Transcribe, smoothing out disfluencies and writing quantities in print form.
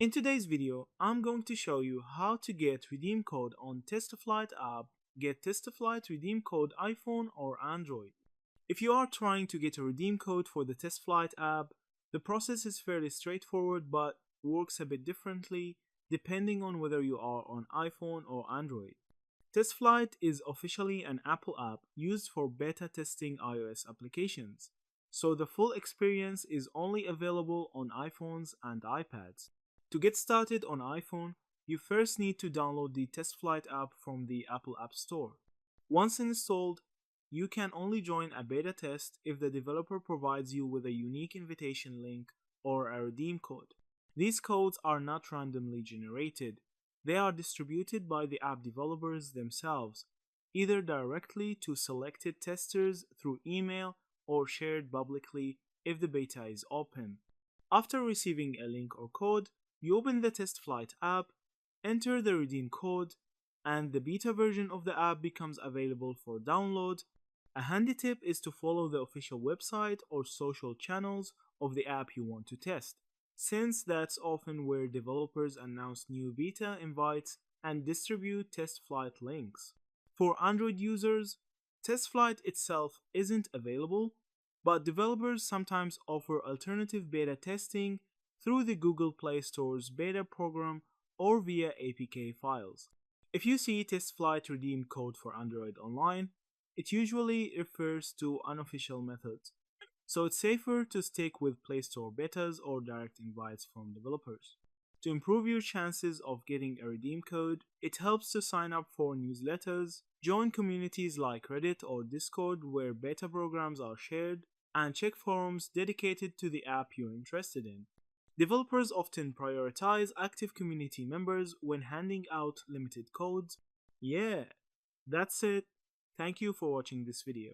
In today's video, I'm going to show you how to get redeem code on TestFlight app. Get TestFlight redeem code iPhone or Android. If you are trying to get a redeem code for the TestFlight app, the process is fairly straightforward but works a bit differently depending on whether you are on iPhone or Android. TestFlight is officially an Apple app used for beta testing iOS applications, so the full experience is only available on iPhones and iPads. To get started on iPhone, you first need to download the TestFlight app from the Apple App Store. Once installed, you can only join a beta test if the developer provides you with a unique invitation link or a redeem code. These codes are not randomly generated. They are distributed by the app developers themselves, either directly to selected testers through email or shared publicly if the beta is open. After receiving a link or code, you open the TestFlight app, enter the redeem code, and the beta version of the app becomes available for download. A handy tip is to follow the official website or social channels of the app you want to test, since that's often where developers announce new beta invites and distribute TestFlight links. For Android users, TestFlight itself isn't available, but developers sometimes offer alternative beta testing through the Google Play Store's beta program or via APK files. If you see TestFlight redeem code for Android online, it usually refers to unofficial methods, so it's safer to stick with Play Store betas or direct invites from developers. To improve your chances of getting a redeem code, it helps to sign up for newsletters, join communities like Reddit or Discord where beta programs are shared, and check forums dedicated to the app you're interested in. Developers often prioritize active community members when handing out limited codes. Yeah, that's it. Thank you for watching this video.